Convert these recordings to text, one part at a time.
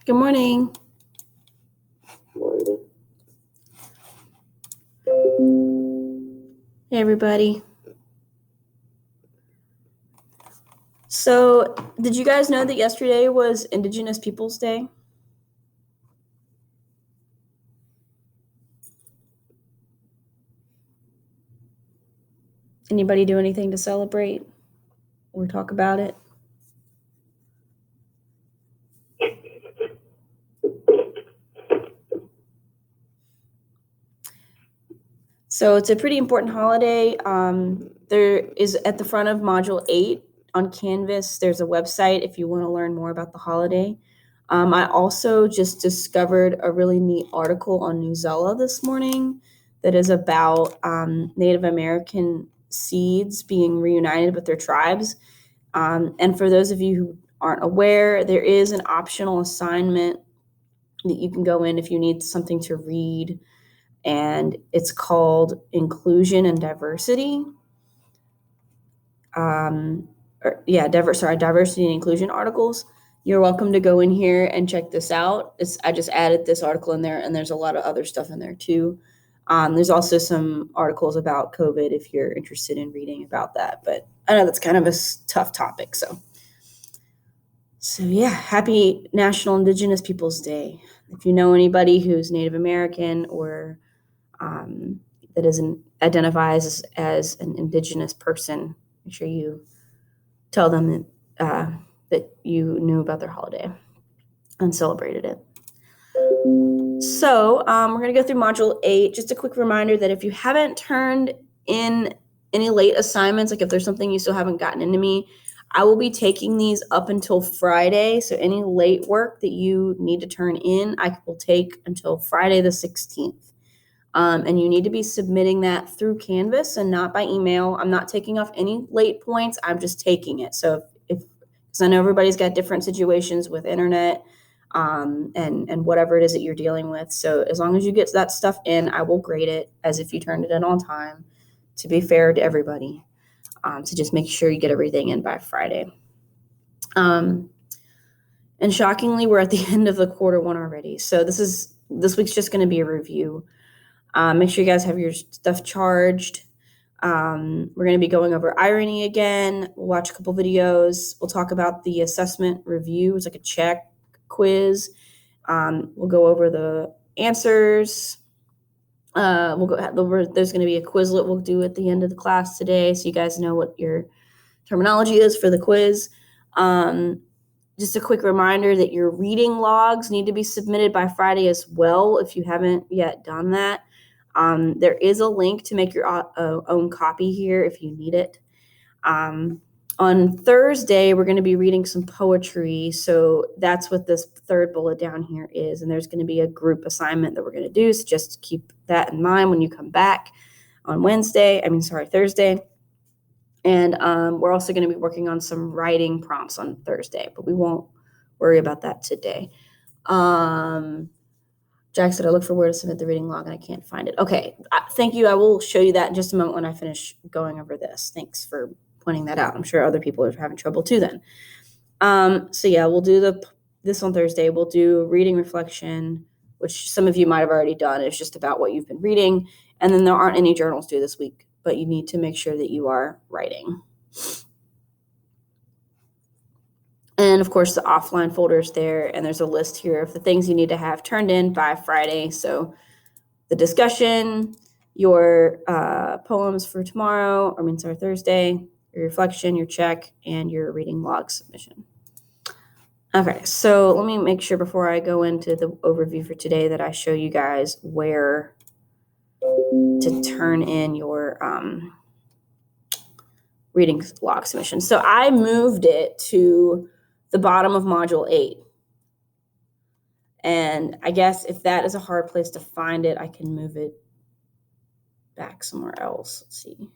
Good morning. Hey, everybody. So, did you guys know that yesterday was Indigenous Peoples Day? Anybody do anything to celebrate or talk about it? So it's a pretty important holiday. There is at the front of Module 8 on Canvas, there's a website if you want to learn more about the holiday. I also just discovered a really neat article on Newsela this morning that is about Native American seeds being reunited with their tribes. And for those of you who aren't aware, there is an optional assignment that you can go in if you need something to read, and it's called Inclusion and Diversity. Diversity and inclusion articles. You're welcome to go in here and check this out. I just added this article in there, and there's a lot of other stuff in there too. There's also some articles about COVID if you're interested in reading about that, but I know that's kind of a tough topic. So yeah, happy National Indigenous Peoples Day. If you know anybody who's Native American or that identifies as an Indigenous person, make sure you tell them that you knew about their holiday and celebrated it. So we're going to go through Module 8. Just a quick reminder that if you haven't turned in any late assignments, like if there's something you still haven't gotten into me, I will be taking these up until Friday. So any late work that you need to turn in, I will take until Friday the 16th. And you need to be submitting that through Canvas and not by email. I'm not taking off any late points. I'm just taking it. So because I know everybody's got different situations with internet and whatever it is that you're dealing with. So as long as you get that stuff in, I will grade it as if you turned it in on time, to be fair to everybody. So just make sure you get everything in by Friday. And shockingly, we're at the end of the quarter one already. So this week's just going to be a review. Make sure you guys have your stuff charged. We're going to be going over irony again. We'll watch a couple videos. We'll talk about the assessment review. It's like a check quiz. We'll go over the answers. There's going to be a Quizlet we'll do at the end of the class today, so you guys know what your terminology is for the quiz. Just a quick reminder that your reading logs need to be submitted by Friday as well if you haven't yet done that. There is a link to make your own copy here if you need it. On Thursday, we're going to be reading some poetry. So that's what this third bullet down here is. And there's going to be a group assignment that we're going to do. So just keep that in mind when you come back on Thursday. And we're also going to be working on some writing prompts on Thursday, but we won't worry about that today. Jack said, I look for where to submit the reading log and I can't find it. Okay, thank you. I will show you that in just a moment when I finish going over this. Thanks for pointing that out. I'm sure other people are having trouble too then. So yeah, we'll do this on Thursday. We'll do reading reflection, which some of you might have already done. It's just about what you've been reading. And then there aren't any journals due this week, but you need to make sure that you are writing. And of course, the offline folder is there, and there's a list here of the things you need to have turned in by Friday. So the discussion, your poems for Thursday, your reflection, your check, and your reading log submission. Okay, so let me make sure before I go into the overview for today that I show you guys where to turn in your reading log submission. So I moved it to the bottom of Module 8. And I guess if that is a hard place to find it, I can move it back somewhere else. Let's see.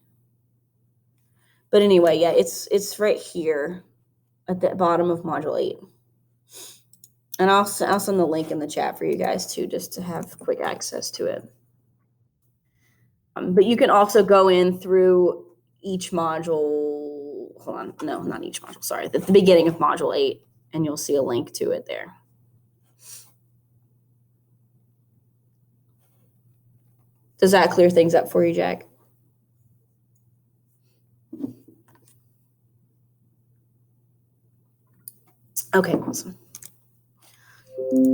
But anyway, yeah, it's right here at the bottom of Module 8. And I'll send the link in the chat for you guys too, just to have quick access to it. But you can also go in through each module. Hold on, no, not each module. Sorry, at the beginning of Module 8, and you'll see a link to it there. Does that clear things up for you, Jack? Okay, awesome.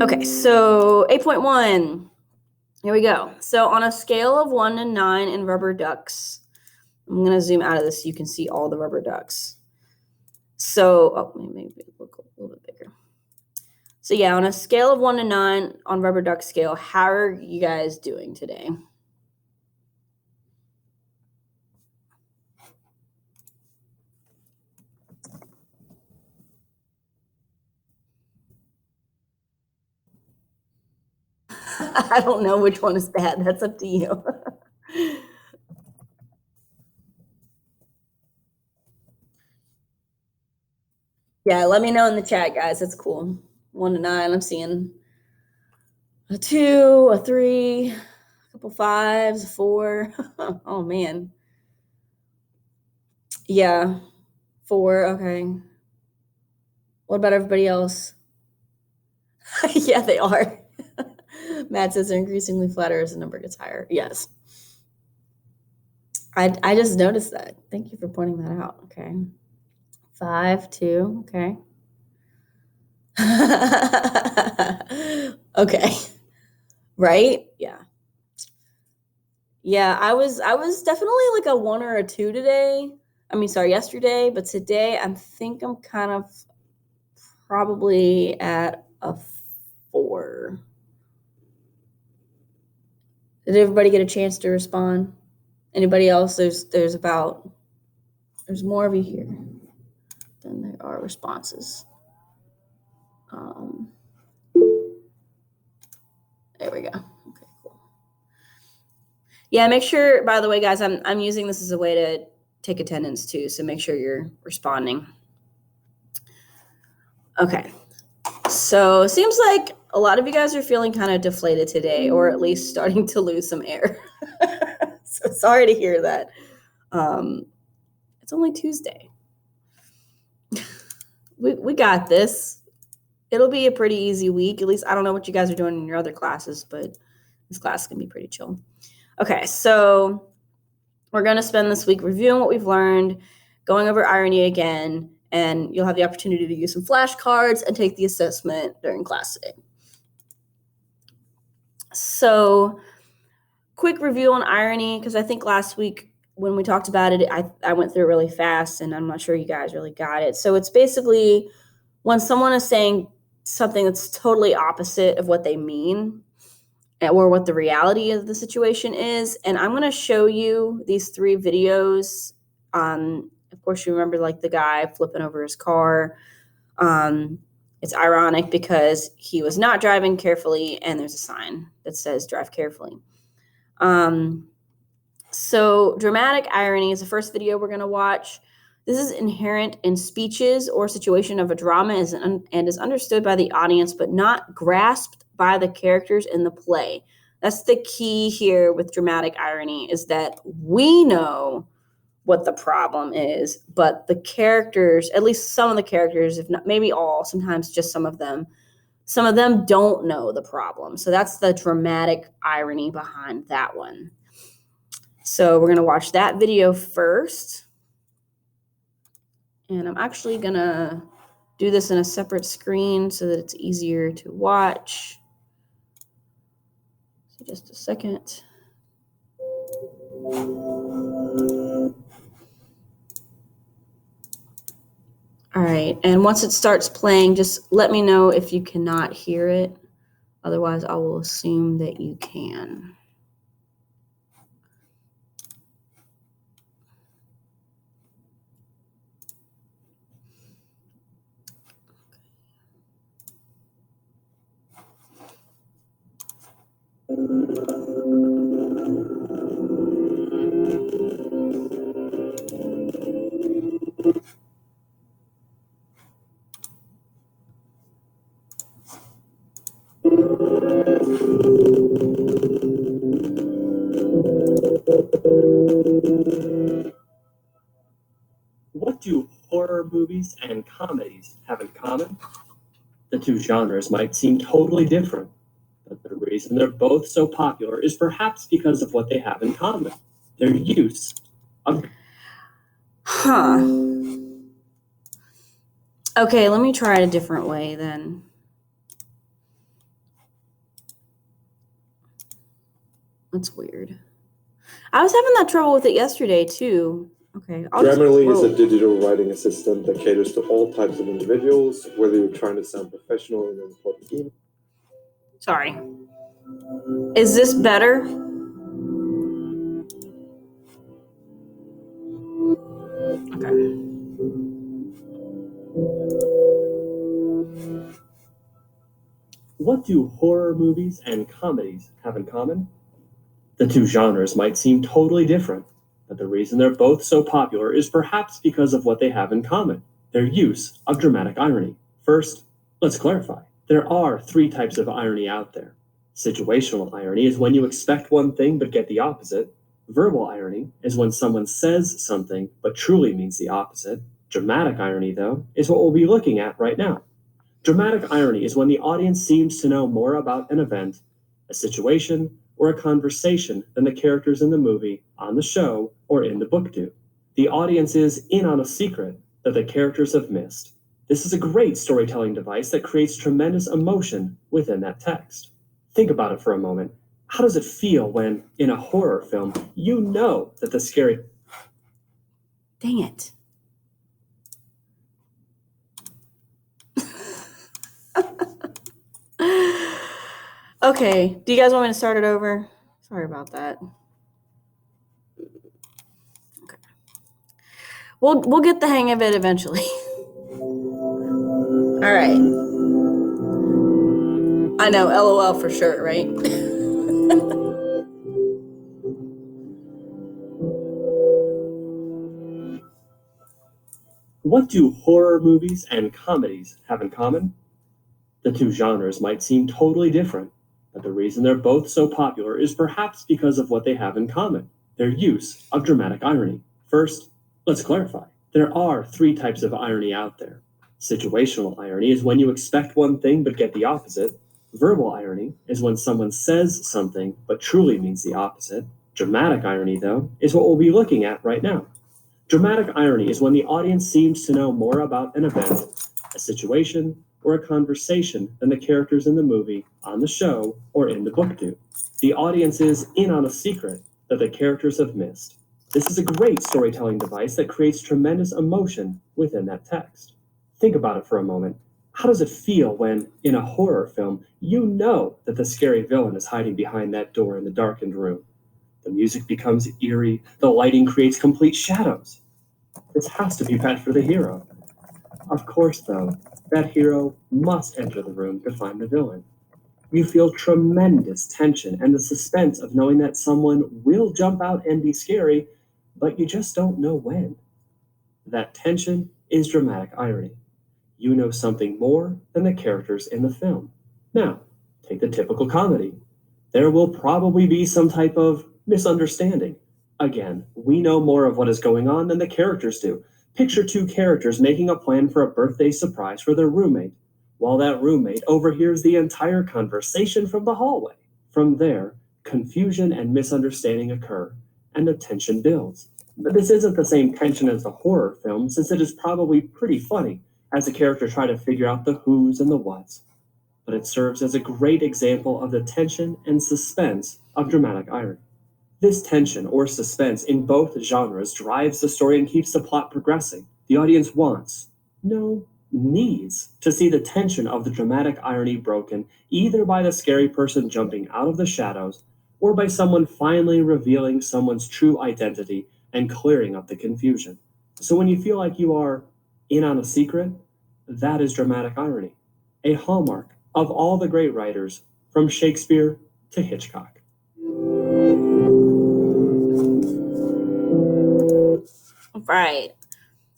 Okay, so 8.1. Here we go. So on a scale of 1 to 9 in rubber ducks, I'm going to zoom out of this so you can see all the rubber ducks. So, maybe look a little bit bigger. So yeah, on a scale of 1 to 9 on rubber duck scale, how are you guys doing today? I don't know which one is bad. That's up to you. Yeah, let me know in the chat, guys. That's cool. 1 to 9, I'm seeing a 2, a 3, a couple 5s, a 4. Oh, man. Yeah, 4. Okay. What about everybody else? Yeah, they are. Matt says they're increasingly flatter as the number gets higher. Yes. I just noticed that. Thank you for pointing that out. Okay. 5, 2. Okay. Okay. Right? Yeah. Yeah, I was definitely like a 1 or a 2 today. Yesterday, but today I think I'm kind of probably at a 4. Did everybody get a chance to respond? Anybody else? There's more of you here than there are responses. There we go. Okay, cool. Yeah, make sure, by the way, guys, I'm using this as a way to take attendance too, so make sure you're responding. Okay. So it seems like a lot of you guys are feeling kind of deflated today, or at least starting to lose some air. So sorry to hear that. It's only Tuesday. We got this. It'll be a pretty easy week. At least I don't know what you guys are doing in your other classes, but this class can be pretty chill. Okay, so we're going to spend this week reviewing what we've learned, going over irony again, and you'll have the opportunity to use some flashcards and take the assessment during class today. So, quick review on irony, because I think last week when we talked about it, I went through it really fast, and I'm not sure you guys really got it. So it's basically when someone is saying something that's totally opposite of what they mean or what the reality of the situation is. And I'm going to show you these 3 videos. Of course, you remember like the guy flipping over his car. It's ironic because he was not driving carefully, and there's a sign that says drive carefully. So dramatic irony is the first video we're going to watch. This is inherent in speeches or situation of a drama and is understood by the audience, but not grasped by the characters in the play. That's the key here with dramatic irony, is that we know what the problem is, but the characters, at least some of the characters, if not maybe all, sometimes just some of them don't know the problem. So that's the dramatic irony behind that one. So we're going to watch that video first. And I'm actually going to do this in a separate screen so that it's easier to watch. So just a second. All right. And once it starts playing, just let me know if you cannot hear it. Otherwise, I will assume that you can. What do horror movies and comedies have in common? The 2 genres might seem totally different, but the reason they're both so popular is perhaps because of what they have in common. Their use of... Okay, let me try it a different way then. That's weird. I was having that trouble with it yesterday too. Okay. Grammarly is a digital writing assistant that caters to all types of individuals, whether you're trying to sound professional in an important email. Sorry. Is this better? Okay. What do horror movies and comedies have in common? The two genres might seem totally different, but the reason they're both so popular is perhaps because of what they have in common, their use of dramatic irony. First, let's clarify. There are three types of irony out there. Situational irony is when you expect one thing but get the opposite. Verbal irony is when someone says something but truly means the opposite. Dramatic irony, though, is what we'll be looking at right now. Dramatic irony is when the audience seems to know more about an event, a situation, or a conversation than the characters in the movie, on the show, or in the book do. The audience is in on a secret that the characters have missed. This is a great storytelling device that creates tremendous emotion within that text. Think about it for a moment. How does it feel when, in a horror film, you know that the scary... Dang it. Okay, do you guys want me to start it over? Sorry about that. Okay. We'll get the hang of it eventually. All right. I know, LOL for sure, right? What do horror movies and comedies have in common? The two genres might seem totally different, but the reason they're both so popular is perhaps because of what they have in common, their use of dramatic irony. First, let's clarify. There are three types of irony out there. Situational irony is when you expect one thing but get the opposite. Verbal irony is when someone says something but truly means the opposite. Dramatic irony, though, is what we'll be looking at right now. Dramatic irony is when the audience seems to know more about an event, a situation, or a conversation than the characters in the movie, on the show, or in the book do. The audience is in on a secret that the characters have missed. This is a great storytelling device that creates tremendous emotion within that text. Think about it for a moment. How does it feel when, in a horror film, you know that the scary villain is hiding behind that door in the darkened room? The music becomes eerie, the lighting creates complete shadows. This has to be bad for the hero. Of course, though, that hero must enter the room to find the villain. You feel tremendous tension and the suspense of knowing that someone will jump out and be scary, but you just don't know when. That tension is dramatic irony. You know something more than the characters in the film. Now, take the typical comedy. There will probably be some type of misunderstanding. Again, we know more of what is going on than the characters do. Picture two characters making a plan for a birthday surprise for their roommate, while that roommate overhears the entire conversation from the hallway. From there, confusion and misunderstanding occur, and the tension builds. But this isn't the same tension as the horror film, since it is probably pretty funny as the characters try to figure out the who's and the what's. But it serves as a great example of the tension and suspense of dramatic irony. This tension or suspense in both genres drives the story and keeps the plot progressing. The audience wants, no, needs, to see the tension of the dramatic irony broken either by the scary person jumping out of the shadows or by someone finally revealing someone's true identity and clearing up the confusion. So when you feel like you are in on a secret, that is dramatic irony, a hallmark of all the great writers from Shakespeare to Hitchcock. Right.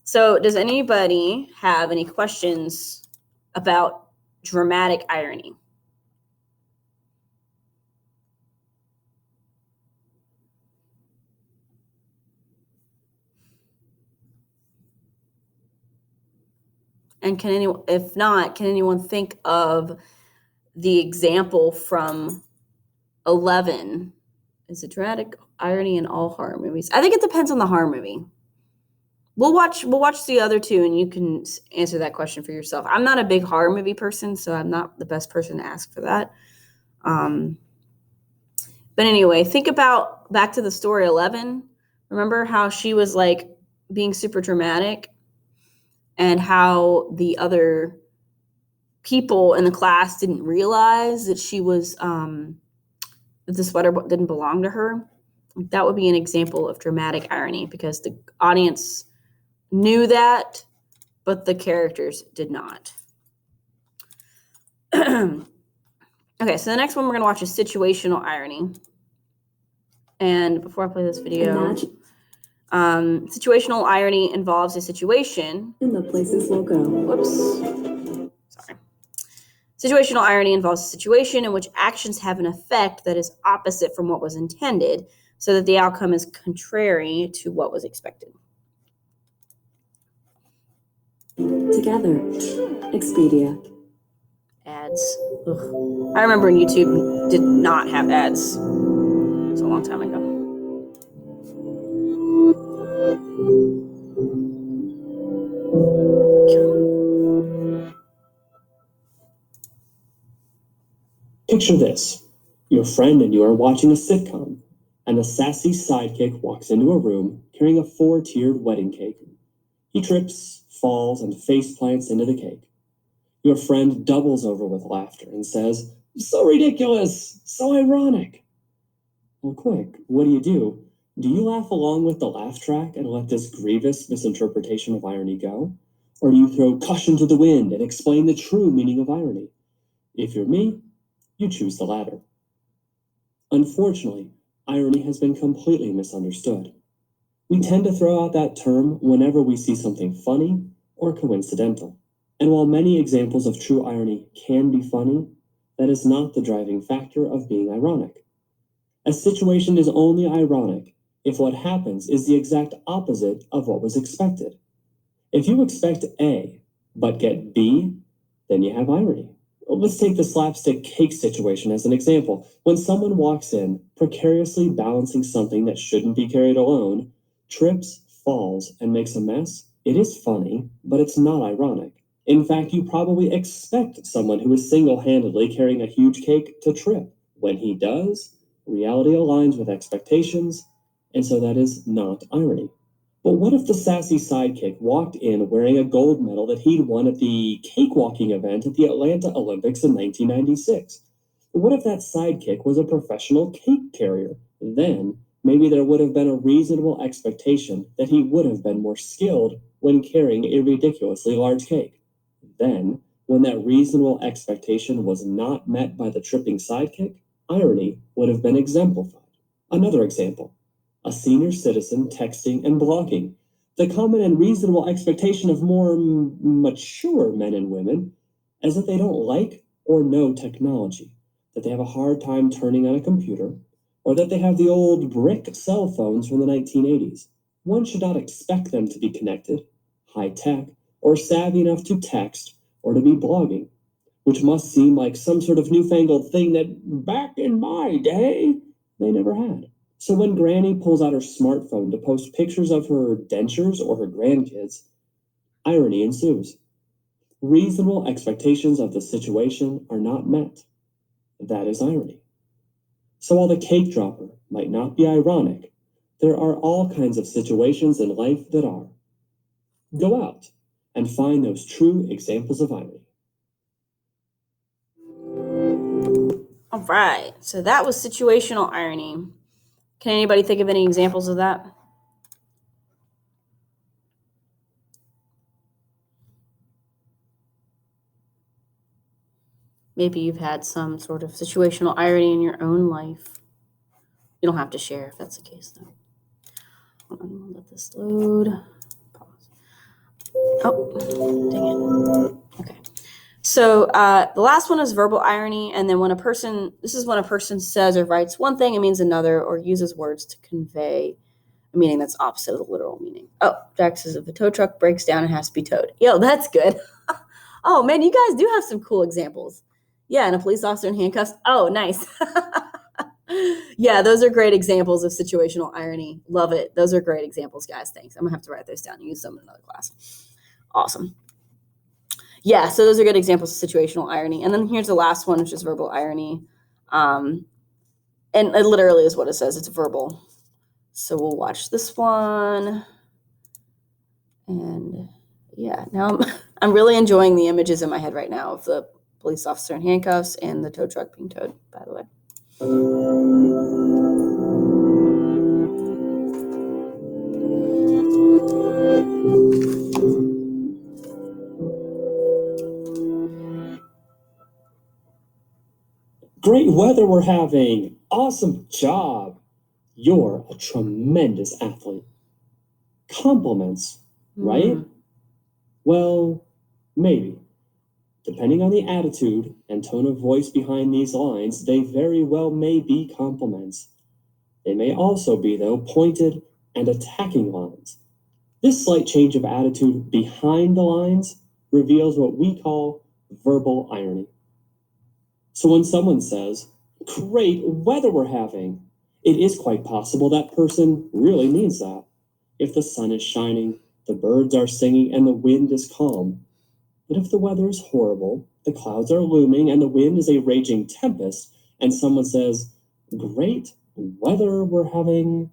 So does anybody have any questions about dramatic irony? And if not, can anyone think of the example from 11. Is it dramatic irony in all horror movies? I think it depends on the horror movie. We'll watch the other two, and you can answer that question for yourself. I'm not a big horror movie person, so I'm not the best person to ask for that. But anyway, think about back to the story 11. Remember how she was like being super dramatic, and how the other people in the class didn't realize that she was that the sweater didn't belong to her. That would be an example of dramatic irony, because the audience knew that, but the characters did not. Okay, so the next one we're going to watch is situational irony. And before I play this video, situational irony involves a situation. In the places we'll go. Whoops. Sorry. Situational irony involves a situation in which actions have an effect that is opposite from what was intended, so that the outcome is contrary to what was expected. Together. Expedia. Ads. Ugh. I remember when YouTube did not have ads. It was a long time ago. Picture this. Your friend and you are watching a sitcom, and a sassy sidekick walks into a room carrying a 4-tiered wedding cake. He trips, falls, and face plants into the cake. Your friend doubles over with laughter and says, "So ridiculous, so ironic." Well, quick, what do? Do you laugh along with the laugh track and let this grievous misinterpretation of irony go? Or do you throw caution to the wind and explain the true meaning of irony? If you're me, you choose the latter. Unfortunately, irony has been completely misunderstood. We tend to throw out that term whenever we see something funny or coincidental. And while many examples of true irony can be funny, that is not the driving factor of being ironic. A situation is only ironic if what happens is the exact opposite of what was expected. If you expect A, but get B, then you have irony. Let's take the slapstick cake situation as an example. When someone walks in, precariously balancing something that shouldn't be carried alone, trips, falls, and makes a mess, it is funny, but it's not ironic. In fact, you probably expect someone who is single-handedly carrying a huge cake to trip. When he does, reality aligns with expectations, and so that is not irony. But what if the sassy sidekick walked in wearing a gold medal that he'd won at the cakewalking event at the Atlanta Olympics in 1996? What if that sidekick was a professional cake carrier? Then maybe there would have been a reasonable expectation that he would have been more skilled when carrying a ridiculously large cake. Then, when that reasonable expectation was not met by the tripping sidekick, irony would have been exemplified. Another example. A senior citizen texting and blogging. The common and reasonable expectation of more mature men and women is that they don't like or know technology, that they have a hard time turning on a computer, or that they have the old brick cell phones from the 1980s. One should not expect them to be connected, high-tech, or savvy enough to text or to be blogging, which must seem like some sort of newfangled thing that back in my day, they never had. So when Granny pulls out her smartphone to post pictures of her dentures or her grandkids, irony ensues. Reasonable expectations of the situation are not met. That is irony. So while the cake dropper might not be ironic, there are all kinds of situations in life that are. Go out and find those true examples of irony. All right, so that was situational irony. Can anybody think of any examples of that? Maybe you've had some sort of situational irony in your own life. You don't have to share if that's the case, though. Hold on, let this load. Pause. Oh, dang it. Okay. So the last one is verbal irony, and then when a person says or writes one thing, it means another, or uses words to convey a meaning that's opposite of the literal meaning. Oh, Jack says if a tow truck breaks down, it has to be towed. Yo, that's good. Oh man, you guys do have some cool examples. Yeah, and a police officer in handcuffs. Oh, nice. Yeah, those are great examples of situational irony. Love it. Those are great examples, guys. Thanks. I'm going to have to write those down and use them in another class. Awesome. Yeah, so those are good examples of situational irony. And then here's the last one, which is verbal irony. And it literally is what it says. It's verbal. So we'll watch this one. And yeah, now I'm really enjoying the images in my head right now of the police officer in handcuffs and the tow truck being towed, by the way. Great weather we're having. Awesome job. You're a tremendous athlete. Compliments, right? Well, maybe. Depending on the attitude and tone of voice behind these lines, they very well may be compliments. They may also be, though, pointed and attacking lines. This slight change of attitude behind the lines reveals what we call verbal irony. So when someone says, "Great weather we're having," it is quite possible that person really means that. If the sun is shining, the birds are singing, and the wind is calm. But if the weather is horrible, the clouds are looming, and the wind is a raging tempest, and someone says, "Great weather we're having,"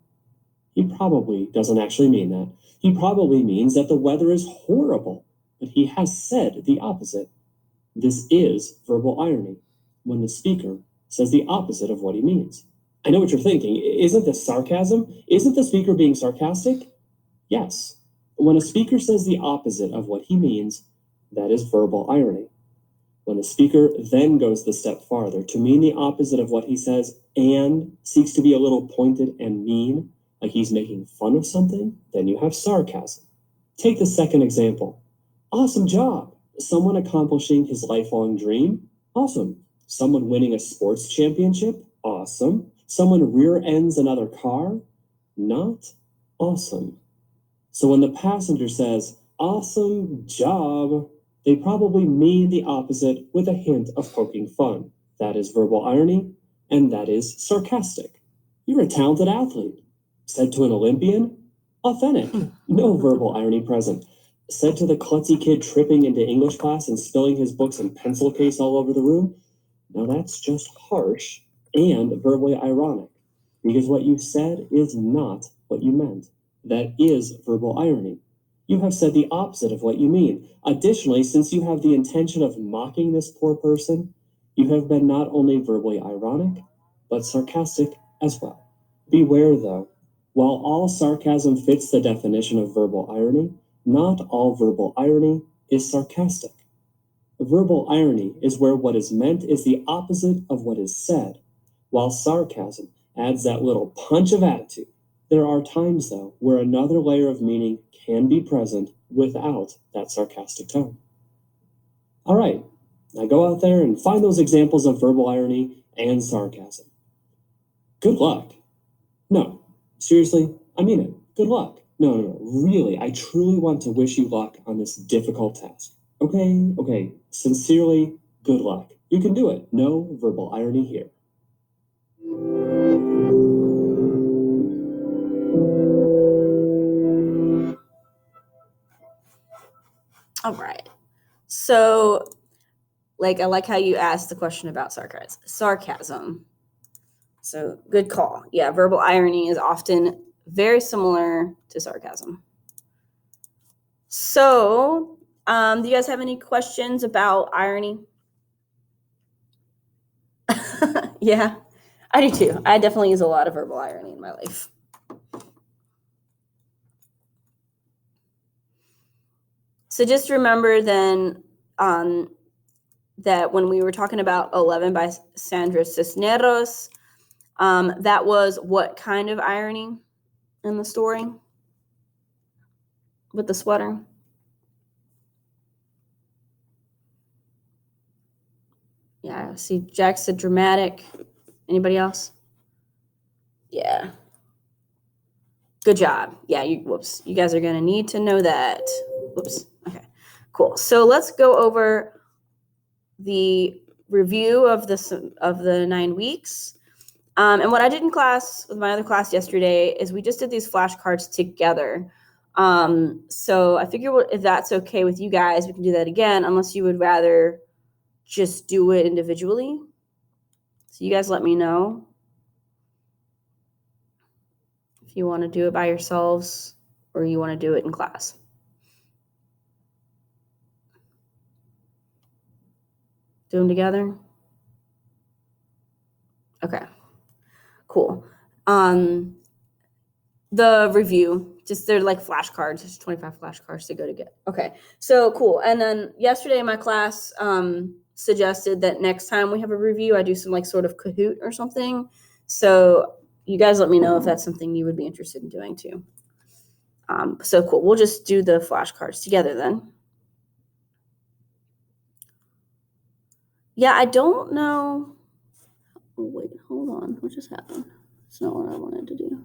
he probably doesn't actually mean that. He probably means that the weather is horrible, but he has said the opposite. This is verbal irony, when the speaker says the opposite of what he means. I know what you're thinking. Isn't this sarcasm? Isn't the speaker being sarcastic? Yes. When a speaker says the opposite of what he means, that is verbal irony. When the speaker then goes the step farther to mean the opposite of what he says and seeks to be a little pointed and mean, like he's making fun of something, then you have sarcasm. Take the second example. Awesome job. Someone accomplishing his lifelong dream? Awesome. Someone winning a sports championship? Awesome. Someone rear ends another car? Not awesome. So when the passenger says, "Awesome job," they probably mean the opposite with a hint of poking fun. That is verbal irony, and that is sarcastic. You're a talented athlete. Said to an Olympian? Authentic. No verbal irony present. Said to the klutzy kid tripping into English class and spilling his books and pencil case all over the room? Now that's just harsh and verbally ironic, because what you said is not what you meant. That is verbal irony. You have said the opposite of what you mean. Additionally, since you have the intention of mocking this poor person, you have been not only verbally ironic, but sarcastic as well. Beware, though. While all sarcasm fits the definition of verbal irony, not all verbal irony is sarcastic. Verbal irony is where what is meant is the opposite of what is said, while sarcasm adds that little punch of attitude. There are times, though, where another layer of meaning can be present without that sarcastic tone. All right, now go out there and find those examples of verbal irony and sarcasm. Good luck. No, seriously, I mean it. Good luck. No, really, I truly want to wish you luck on this difficult task. Okay, sincerely, good luck. You can do it. No verbal irony here. All right. So, I like how you asked the question about sarcasm. So, good call. Yeah, verbal irony is often very similar to sarcasm. So, do you guys have any questions about irony? Yeah, I do too. I definitely use a lot of verbal irony in my life. So just remember then that when we were talking about 11 by Sandra Cisneros, that was what kind of irony in the story with the sweater? Yeah, see, Jack said dramatic. Anybody else? Yeah. Good job. Yeah, whoops. You guys are going to need to know that. Whoops. Okay, cool. So let's go over the review of the 9 weeks. And what I did in class with my other class yesterday is we just did these flashcards together. So I figure if that's okay with you guys, we can do that again, unless you would rather just do it individually. So you guys let me know if you want to do it by yourselves or you want to do it in class. Do them together? Okay, cool. The review, just they're like flashcards. There's 25 flashcards to go to get. Okay, so cool. And then yesterday my class suggested that next time we have a review, I do some like sort of Kahoot or something. So you guys let me know if that's something you would be interested in doing too. So cool. We'll just do the flashcards together then. Yeah, I don't know. Oh, wait, hold on. What just happened? It's not what I wanted to do.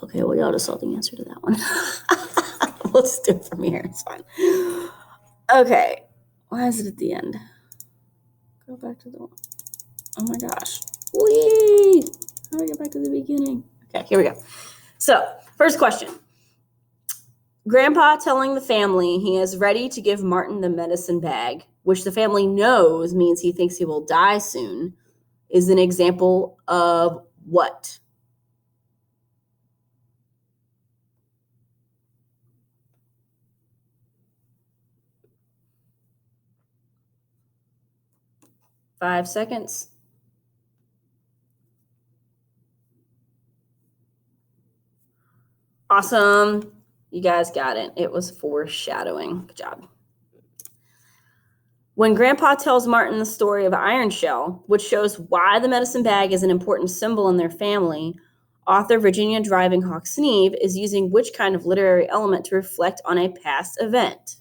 Okay, well, y'all just saw the answer to that one. We'll just do it from here. It's fine. Okay. Why is it at the end? Go back to the one. Oh my gosh. Whee! How do I get back to the beginning? Okay, here we go. So, first question. Grandpa telling the family he is ready to give Martin the medicine bag, which the family knows means he thinks he will die soon, is an example of what? Five seconds. Awesome. You guys got it. It was foreshadowing. Good job. When Grandpa tells Martin the story of Iron Shell, which shows why the medicine bag is an important symbol in their family, author Virginia Driving Hawk Sneeve is using which kind of literary element to reflect on a past event?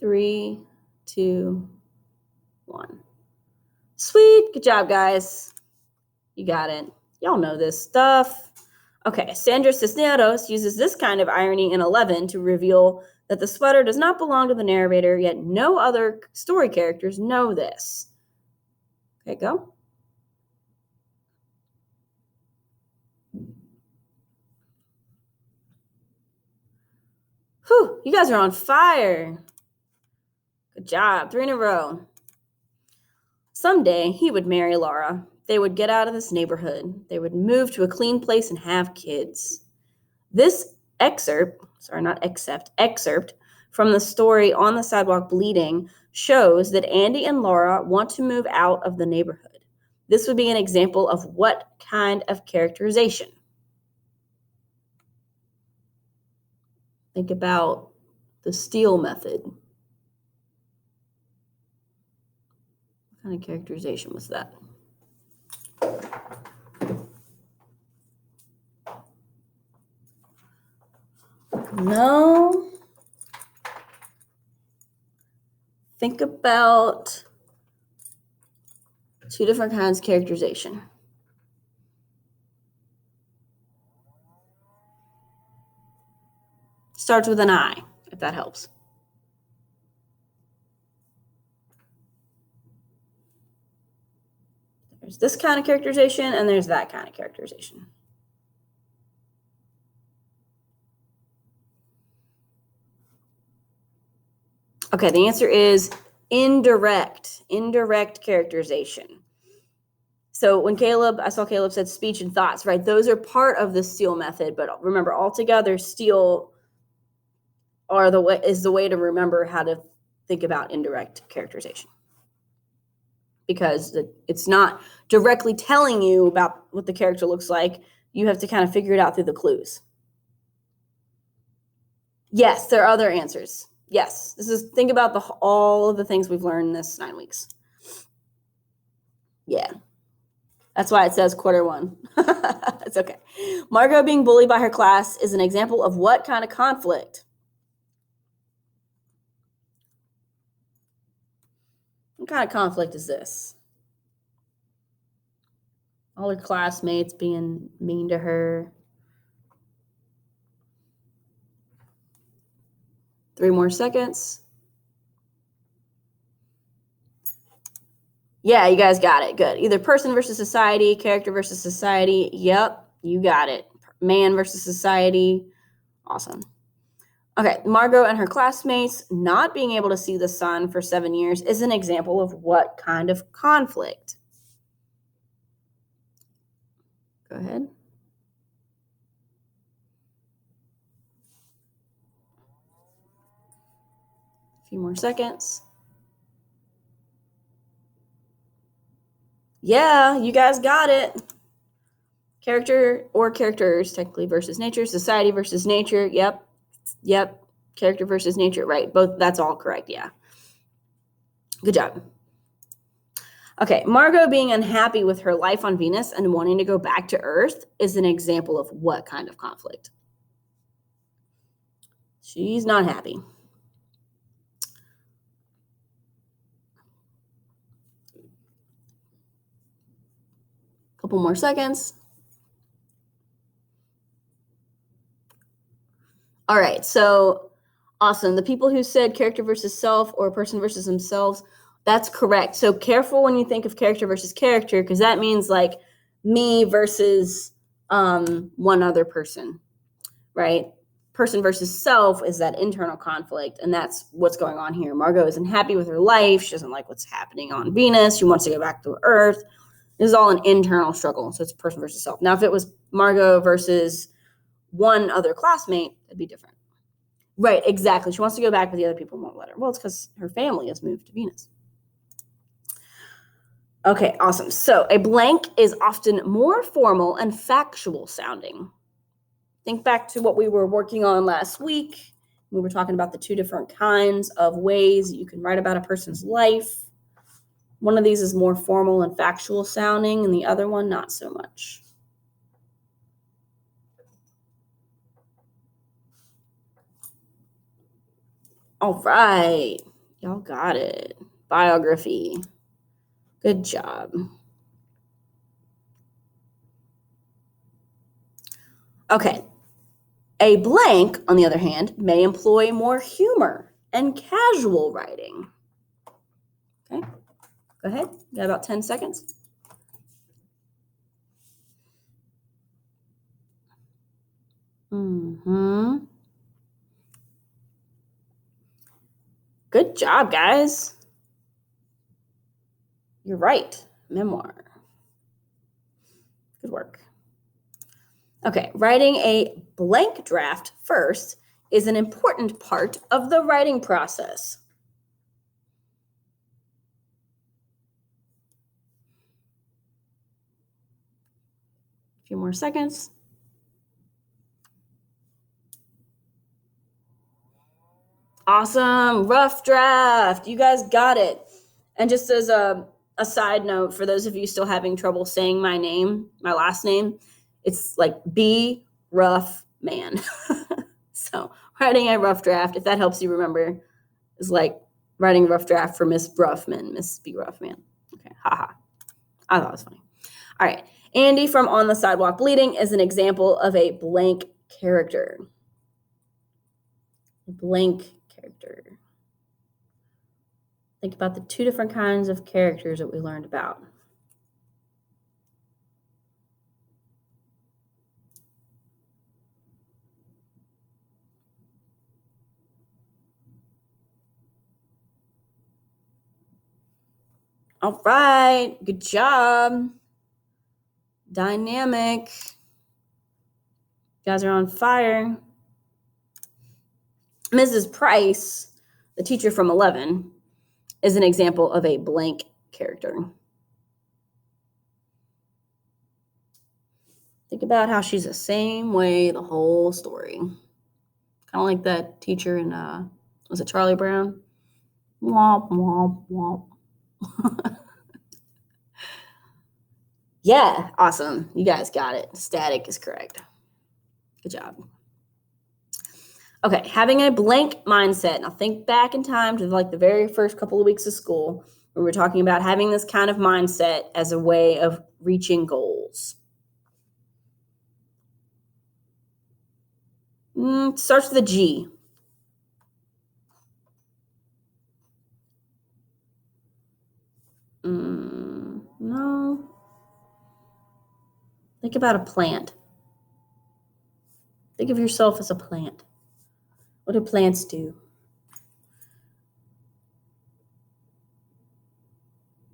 Three, two, one. Sweet. Good job, guys. You got it. Y'all know this stuff. Okay, Sandra Cisneros uses this kind of irony in 11 to reveal that the sweater does not belong to the narrator, yet no other story characters know this. Okay, go. Whew, you guys are on fire. Good job. 3 in a row. Someday he would marry Laura. They would get out of this neighborhood. They would move to a clean place and have kids. This excerpt from the story On the Sidewalk Bleeding shows that Andy and Laura want to move out of the neighborhood. This would be an example of what kind of characterization? Think about the Steele method. What kind of characterization was that? No. Think about 2 different kinds of characterization. Starts with an I, if that helps. There's this kind of characterization, and there's that kind of characterization. Okay, the answer is indirect characterization. So when I saw Caleb said speech and thoughts, right? Those are part of the Steele method, but remember, altogether, Steele is the way to remember how to think about indirect characterization. Because it's not directly telling you about what the character looks like. You have to kind of figure it out through the clues. Yes, there are other answers. Yes, think about all of the things we've learned in this 9 weeks. Yeah, that's why it says quarter 1. It's okay. Margot being bullied by her class is an example of what kind of conflict? What kind of conflict is this? All her classmates being mean to her. 3 more seconds. Yeah, you guys got it. Good. Either person versus society, character versus society. Yep, you got it. Man versus society. Awesome. Okay, Margot and her classmates not being able to see the sun for 7 years is an example of what kind of conflict? Go ahead. A few more seconds. Yeah, you guys got it. Character or characters, technically, versus nature. Society versus nature. Yep. Character versus nature. Right. Both. That's all correct. Yeah. Good job. Okay. Margot being unhappy with her life on Venus and wanting to go back to Earth is an example of what kind of conflict? She's not happy. Couple more seconds. All right, so awesome. The people who said character versus self or person versus themselves, that's correct. So careful when you think of character versus character, because that means like me versus one other person, right? Person versus self is that internal conflict, and that's what's going on here. Margot isn't happy with her life. She doesn't like what's happening on Venus. She wants to go back to Earth. This is all an internal struggle. So it's person versus self. Now, if it was Margot versus one other classmate, it'd be different. Right, exactly. She wants to go back, but the other people won't let her. Well, it's because her family has moved to Venus. Okay, awesome. So a blank is often more formal and factual sounding. Think back to what we were working on last week. We were talking about the 2 different kinds of ways you can write about a person's life. One of these is more formal and factual sounding, and the other one, not so much. All right. Y'all got it. Biography. Good job. Okay. A blank, on the other hand, may employ more humor and casual writing. Okay. Go ahead. You got about 10 seconds. Good job, guys. You're right. Memoir. Good work. Okay, writing a blank draft first is an important part of the writing process. A few more seconds. Awesome. Rough draft. You guys got it. And just as a side note, for those of you still having trouble saying my name, my last name, it's like B. Rough Man. So writing a rough draft, if that helps you remember, is like writing a rough draft for Miss Ruffman, Miss B. Ruffman. Okay, haha. I thought it was funny. All right. Andy from On the Sidewalk Bleeding is an example of a blank character. Blank character. Think about the 2 different kinds of characters that we learned about. All right, good job. Dynamic. You guys are on fire. Mrs. Price, the teacher from 11, is an example of a blank character. Think about how she's the same way the whole story. Kind of like that teacher in, was it Charlie Brown? Womp, womp, womp. Yeah, awesome. You guys got it. Static is correct. Good job. Okay, having a blank mindset. Now think back in time to like the very first couple of weeks of school where we're talking about having this kind of mindset as a way of reaching goals. Starts with a G. No. Think about a plant. Think of yourself as a plant. What do plants do?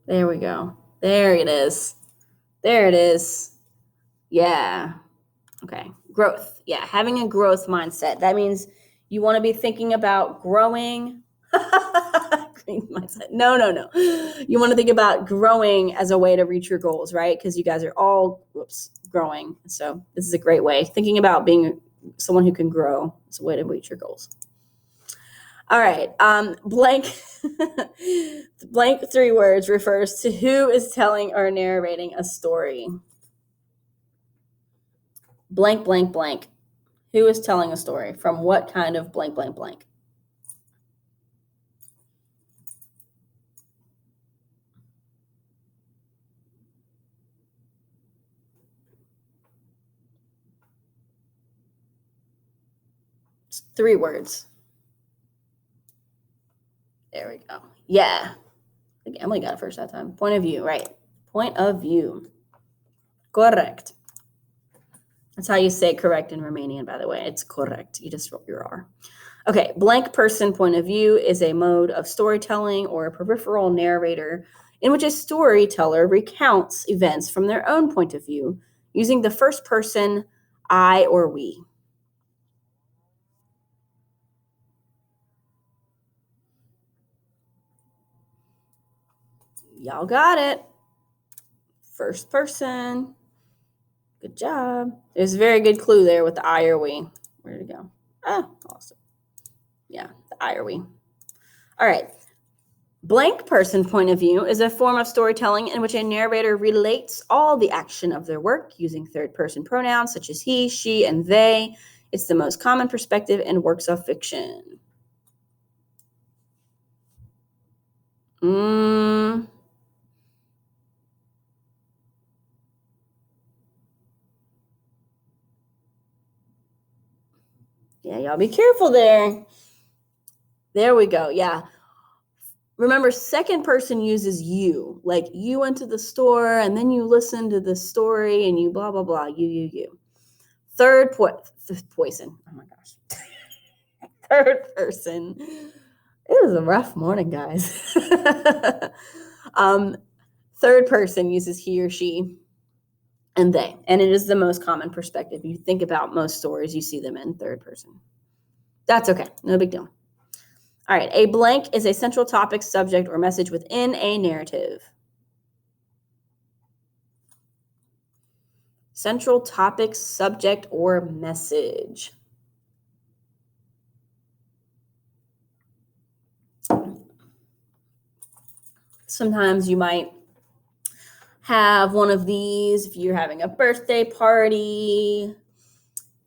There we go. There it is. There it is. Yeah. Okay. Growth. Yeah. Having a growth mindset. That means you want to be thinking about growing. Green mindset. No. You want to think about growing as a way to reach your goals, right? Because you guys are all growing. So this is a great way. Thinking about being someone who can grow is a way to reach your goals. All right. Blank 3 words refers to who is telling or narrating a story. Blank, blank, blank. Who is telling a story? From what kind of blank, blank, blank? It's 3 words. There we go. Yeah. I think Emily got it first that time. Point of view, right. Point of view. Correct. That's how you say correct in Romanian, by the way. It's correct. You just wrote your R. Okay, blank person point of view is a mode of storytelling or a peripheral narrator in which a storyteller recounts events from their own point of view using the first person, I or we. Y'all got it. First person. Good job. There's a very good clue there with the I or we. Where did it go? Ah, awesome. Yeah, the I or we. All right. Blank person point of view is a form of storytelling in which a narrator relates all the action of their work using third person pronouns such as he, she, and they. It's the most common perspective in works of fiction. Yeah, y'all be careful there. There we go. Yeah. Remember, second person uses you. Like you went to the store and then you listen to the story and you blah, blah, blah. You. Third poison. Oh my gosh. Third person. It was a rough morning, guys. Third person uses he or she and they. And it is the most common perspective. You think about most stories, you see them in third person. That's okay. No big deal. All right. A blank is a central topic, subject, or message within a narrative. Central topic, subject, or message. Sometimes you might have one of these if you're having a birthday party.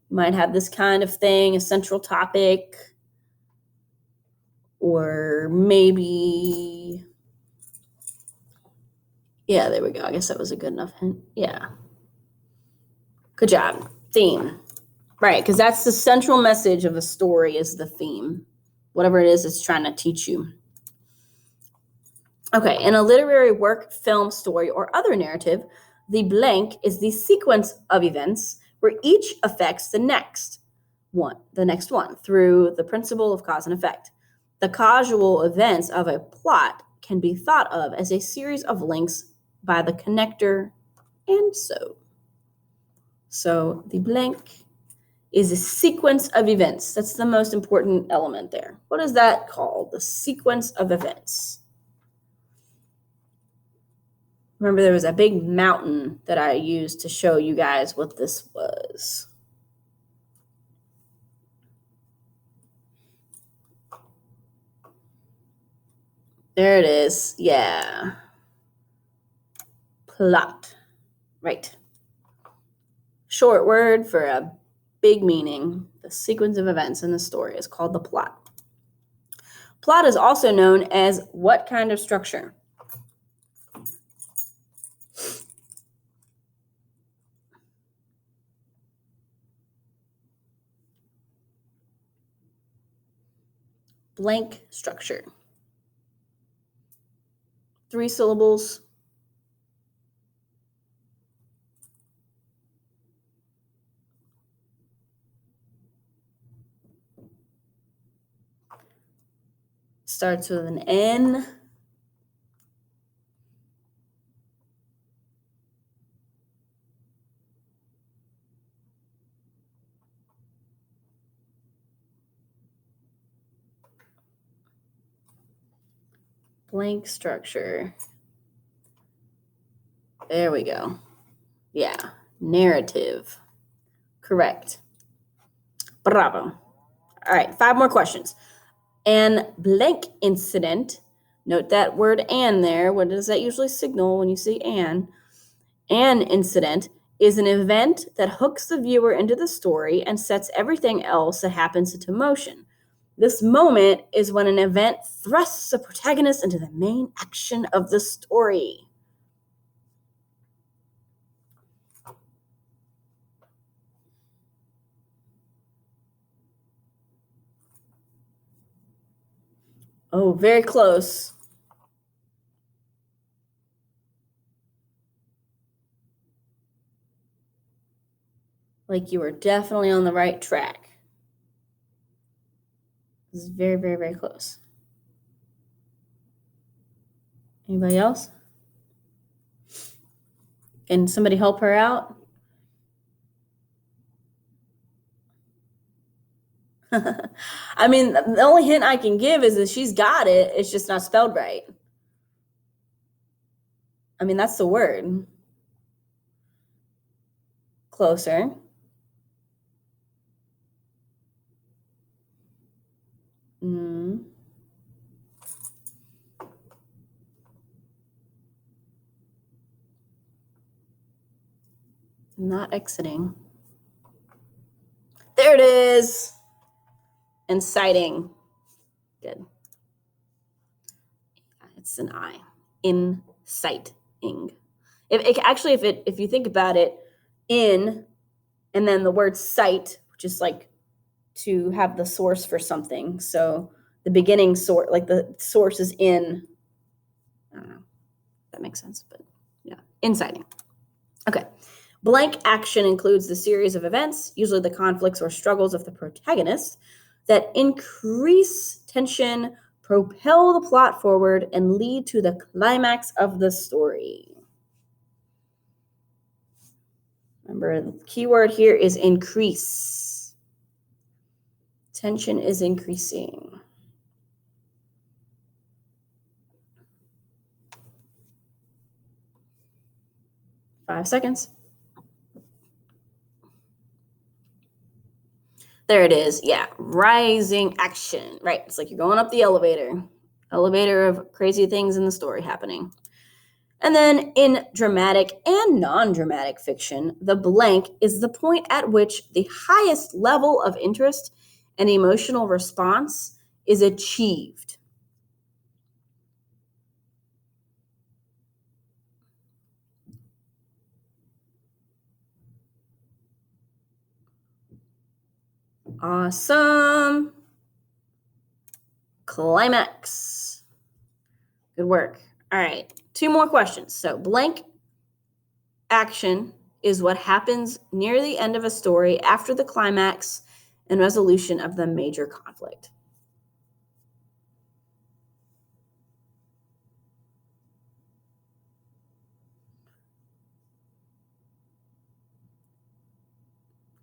You might have this kind of thing, a central topic. Or maybe, yeah, there we go. I guess that was a good enough hint. Yeah. Good job. Theme. Right, because that's the central message of a story is the theme. Whatever it is it's trying to teach you. Okay, in a literary work, film, story, or other narrative, the blank is the sequence of events where each affects the next one through the principle of cause and effect. The causal events of a plot can be thought of as a series of links by the connector and so. So the blank is a sequence of events. That's the most important element there. What is that called? The sequence of events. Remember, there was a big mountain that I used to show you guys what this was. There it is. Yeah. Plot. Right. Short word for a big meaning. The sequence of events in the story is called the plot. Plot is also known as what kind of structure? Blank structure. 3 syllables. Starts with an N. Blank structure. There we go. Yeah, narrative. Correct. Bravo. All right, 5 more questions. An blank incident. Note that word "and" there. What does that usually signal when you see "an"? An incident is an event that hooks the viewer into the story and sets everything else that happens into motion. This moment is when an event thrusts the protagonist into the main action of the story. Oh, very close. Like you were definitely on the right track. This is very, very, very close. Anybody else? Can somebody help her out? I mean, the only hint I can give is that she's got it. It's just not spelled right. I mean, that's the word. Closer. Not exiting. There it is. Inciting. Good. It's an I. Inciting. If you think about it, in, and then the word cite, which is like to have the source for something. So the beginning source, like the source is in. I don't know if that makes sense, but yeah, inciting. Okay. Blank action includes the series of events, usually the conflicts or struggles of the protagonist, that increase tension, propel the plot forward, and lead to the climax of the story. Remember, the key word here is increase. Tension is increasing. Five seconds. There it is. Yeah, rising action. Right. It's like you're going up the elevator. Elevator of crazy things in the story happening. And then in dramatic and non-dramatic fiction, the blank is the point at which the highest level of interest and emotional response is achieved. Awesome. Climax. Good work. All right. 2 more questions. So blank action is what happens near the end of a story after the climax and resolution of the major conflict.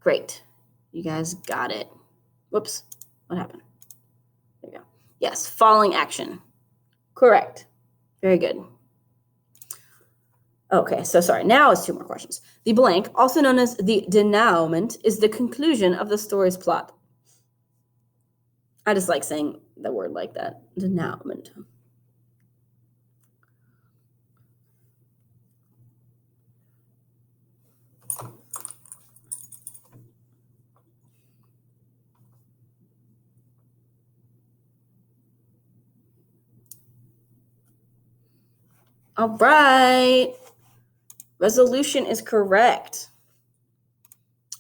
Great. You guys got it. Whoops. What happened? There you go. Yes, falling action. Correct. Very good. Okay, so sorry. Now it's 2 more questions. The blank, also known as the denouement, is the conclusion of the story's plot. I just like saying the word like that. Denouement. All right. Resolution is correct.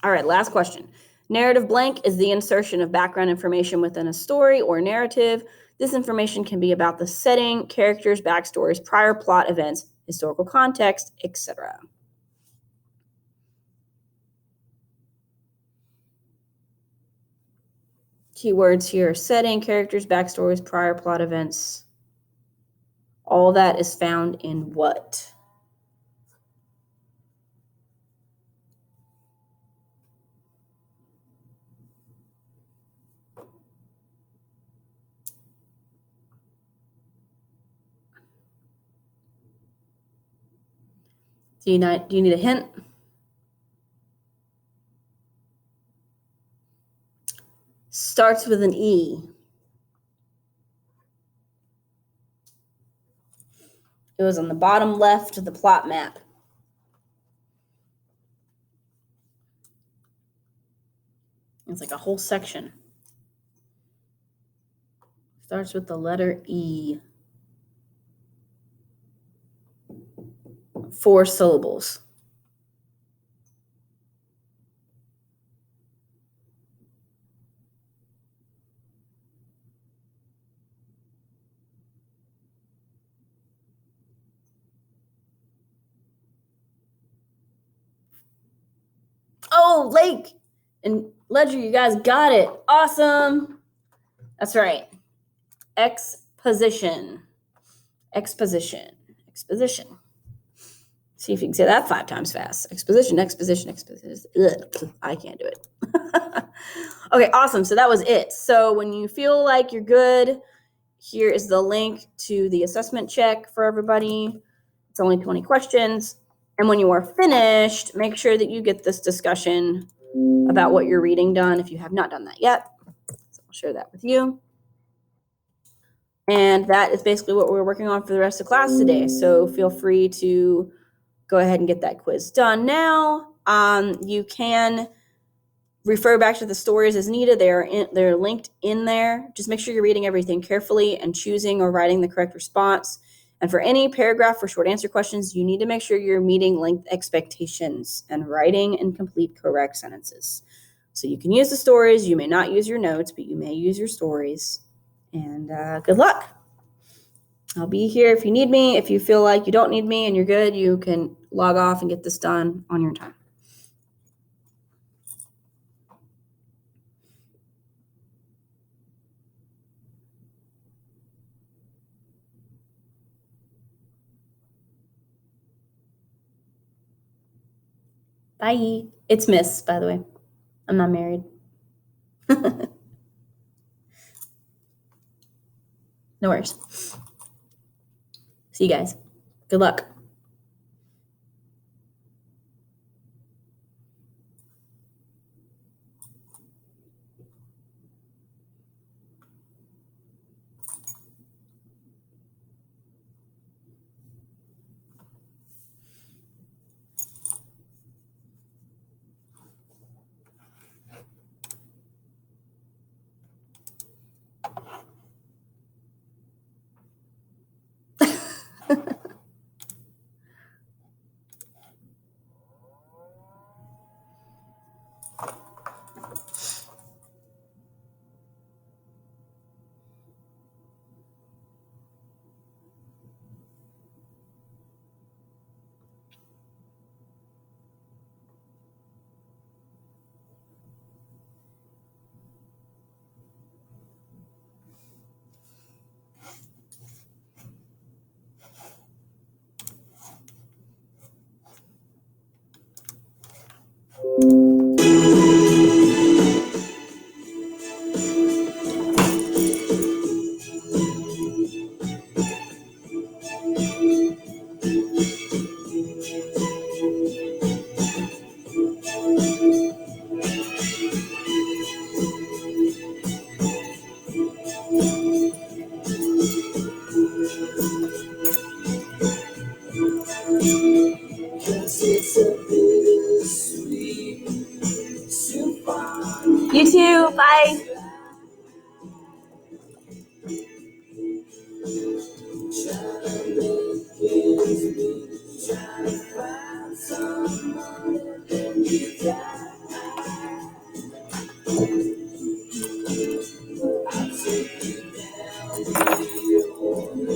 All right, last question. Narrative blank is the insertion of background information within a story or narrative This information can be about the setting, characters, backstories, prior plot events, historical context, etc. Keywords here: setting, characters, backstories, prior plot events. All that is found in what? Do you need a hint? Starts with an E. It was on the bottom left of the plot map. It's like a whole section. Starts with the letter E. 4 syllables. Oh, Lake and Ledger, you guys got it. Awesome. That's right. Exposition. Exposition. Exposition. See if you can say that 5 times fast. Exposition, exposition, exposition. Ugh, I can't do it. Okay, awesome. So that was it. So when you feel like you're good, here is the link to the assessment check for everybody. It's only 20 questions. And when you are finished, make sure that you get this discussion about what you're reading done if you have not done that yet. So I'll share that with you. And that is basically what we're working on for the rest of class today. So feel free to go ahead and get that quiz done now. You can refer back to the stories as needed. They're linked in there. Just make sure you're reading everything carefully and choosing or writing the correct response. And for any paragraph or short answer questions, you need to make sure you're meeting length expectations and writing and complete correct sentences. So you can use the stories. You may not use your notes, but you may use your stories. And good luck. I'll be here if you need me. If you feel like you don't need me and you're good, you can log off and get this done on your time. Bye. It's Miss, by the way. I'm not married. No worries. See you guys. Good luck. You too. Bye.